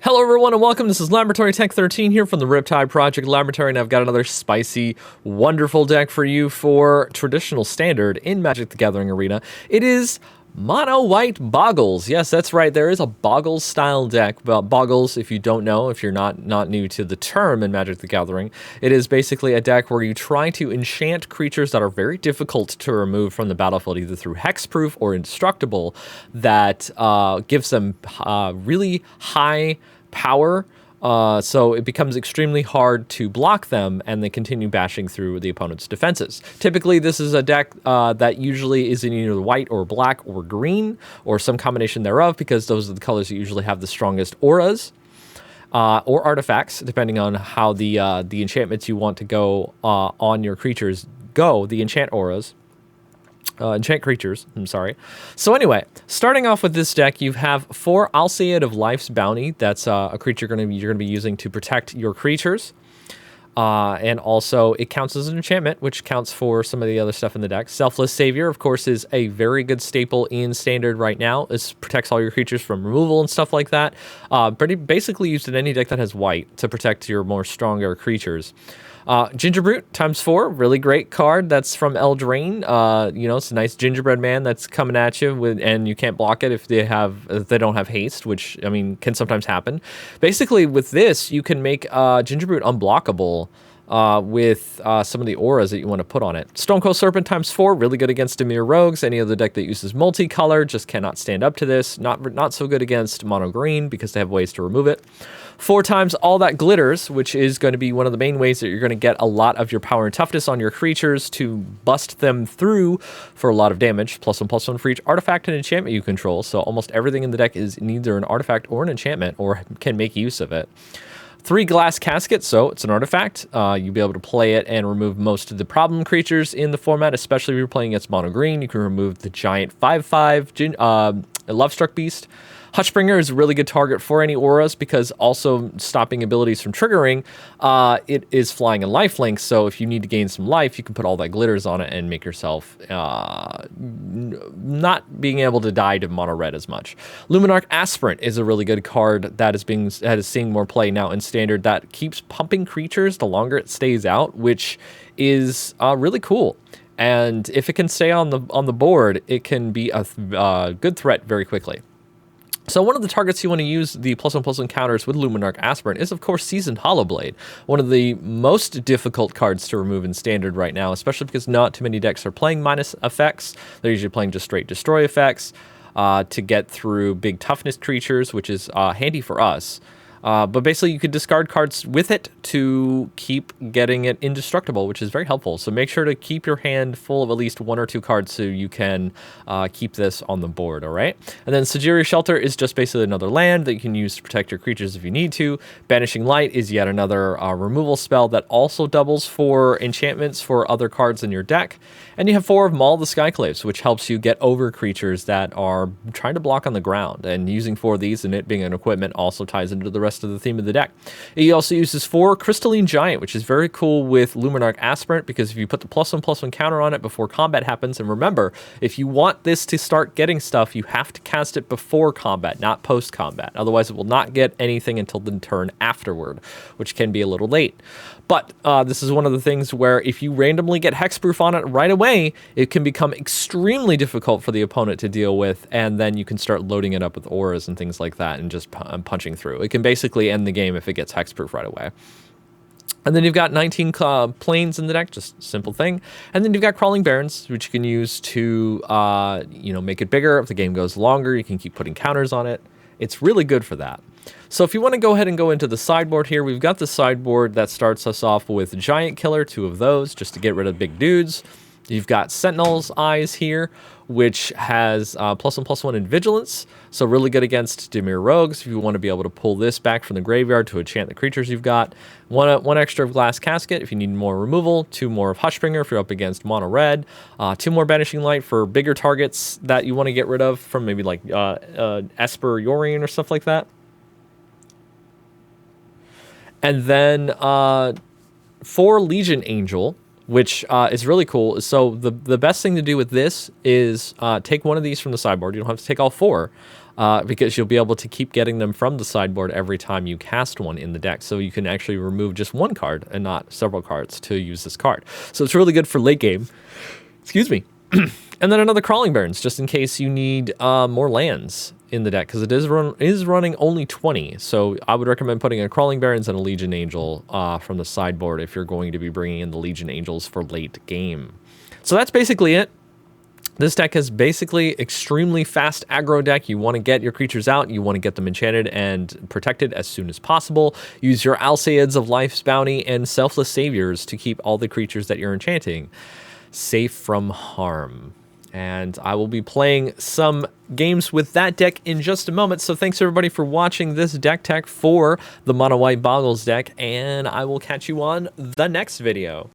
Hello everyone and welcome. This is Laboratory Tech 13 here from the Riptide Project Laboratory, and I've got another spicy, wonderful deck for you for traditional standard in Magic the Gathering Arena. It is Monowhite Bogles. Yes, that's right. There is a Bogles style deck. But Bogles, if you don't know, if you're not new to the term in Magic the Gathering, it is basically a deck where you try to enchant creatures that are very difficult to remove from the battlefield, either through hexproof or indestructible, that gives them really high power, so it becomes extremely hard to block them, and they continue bashing through the opponent's defenses. Typically, this is a deck that usually is in either white or black or green, or some combination thereof, because those are the colors that usually have the strongest auras or artifacts, depending on how the enchantments you want to go on your creatures go, the enchant auras. Enchant creatures, I'm sorry. So anyway, starting off with this deck, you have 4 Alseid of Life's Bounty. That's a creature you're going to be using to protect your creatures. And also, it counts as an enchantment, which counts for some of the other stuff in the deck. Selfless Savior, of course, is a very good staple in Standard right now. It protects all your creatures from removal and stuff like that. Basically used in any deck that has white to protect your more stronger creatures. Gingerbrute ×4, really great card. That's from Eldraine. It's a nice gingerbread man that's coming at you and you can't block it if they don't have haste, which I mean can sometimes happen. Basically, with this, you can make Gingerbrute unblockable with some of the auras that you want to put on it. Stonecoil Serpent ×4, really good against Dimir Rogues. Any other deck that uses multicolor just cannot stand up to this. Not so good against mono green because they have ways to remove it. 4 times All That Glitters, which is going to be one of the main ways that you're going to get a lot of your power and toughness on your creatures to bust them through for a lot of damage. +1/+1 for each artifact and enchantment you control. So almost everything in the deck is either an artifact or an enchantment, or can make use of it. 3 Glass Casket, so it's an artifact. You'll be able to play it and remove most of the problem creatures in the format, especially if you're playing against mono green. You can remove the giant 5/5 Lovestruck Beast. Hutchbringer is a really good target for any auras because also stopping abilities from triggering, it is flying and lifelink, so if you need to gain some life, you can put All That Glitters on it and make yourself not being able to die to mono red as much. Luminarch Aspirant is a really good card that is seeing more play now in Standard, that keeps pumping creatures the longer it stays out, which is really cool. And if it can stay on the board, it can be a good threat very quickly. So one of the targets you want to use the +1/+1 counters with Luminarch Aspirant is, of course, Seasoned Hollowblade, one of the most difficult cards to remove in Standard right now, especially because not too many decks are playing minus effects. They're usually playing just straight destroy effects to get through big toughness creatures, which is handy for us. But basically, you could discard cards with it to keep getting it indestructible, which is very helpful. So make sure to keep your hand full of at least 1 or 2 cards so you can keep this on the board, all right? And then Sejiri Shelter is just basically another land that you can use to protect your creatures if you need to. Banishing Light is yet another removal spell that also doubles for enchantments for other cards in your deck. And you have 4 of Maul the Skyclaves, which helps you get over creatures that are trying to block on the ground. And using 4 of these and it being an equipment also ties into the rest of the theme of the deck. He also uses 4 Crystalline Giant, which is very cool with Luminarch Aspirant, because if you put the +1/+1 counter on it before combat happens, and remember, if you want this to start getting stuff, you have to cast it before combat, not post-combat. Otherwise, it will not get anything until the turn afterward, which can be a little late. But this is one of the things where if you randomly get hexproof on it right away, it can become extremely difficult for the opponent to deal with, and then you can start loading it up with auras and things like that and just punching through. It can basically end the game if it gets hexproof right away. And then you've got 19 planes in the deck, just a simple thing. And then you've got Crawling Barrens, which you can use to make it bigger. If the game goes longer, you can keep putting counters on it. It's really good for that. So if you want to go ahead and go into the sideboard here, we've got the sideboard that starts us off with Giant Killer, 2 of those, just to get rid of big dudes. You've got Sentinel's Eyes here, which has +1/+1 in Vigilance, so really good against Dimir Rogues if you want to be able to pull this back from the graveyard to enchant the creatures you've got. One extra of Glass Casket if you need more removal, 2 more of Hushbringer if you're up against mono red, 2 more Banishing Light for bigger targets that you want to get rid of from maybe like Esper, Yorion, or stuff like that. And then 4 Legion Angel, which is really cool. So the best thing to do with this is take one of these from the sideboard. You don't have to take all 4. because you'll be able to keep getting them from the sideboard every time you cast one in the deck. So you can actually remove just one card and not several cards to use this card. So it's really good for late game. Excuse me. And then another Crawling Barrens, just in case you need more lands in the deck, because it is running only 20. So I would recommend putting a Crawling Barrens and a Legion Angel from the sideboard if you're going to be bringing in the Legion Angels for late game. So that's basically it. This deck is basically extremely fast aggro deck. You want to get your creatures out, you want to get them enchanted and protected as soon as possible. Use your Alcaids of Life's Bounty and Selfless Saviors to keep all the creatures that you're enchanting safe from harm. And I will be playing some games with that deck in just a moment. So thanks everybody for watching this deck tech for the Monowhite Bogles deck, and I will catch you on the next video.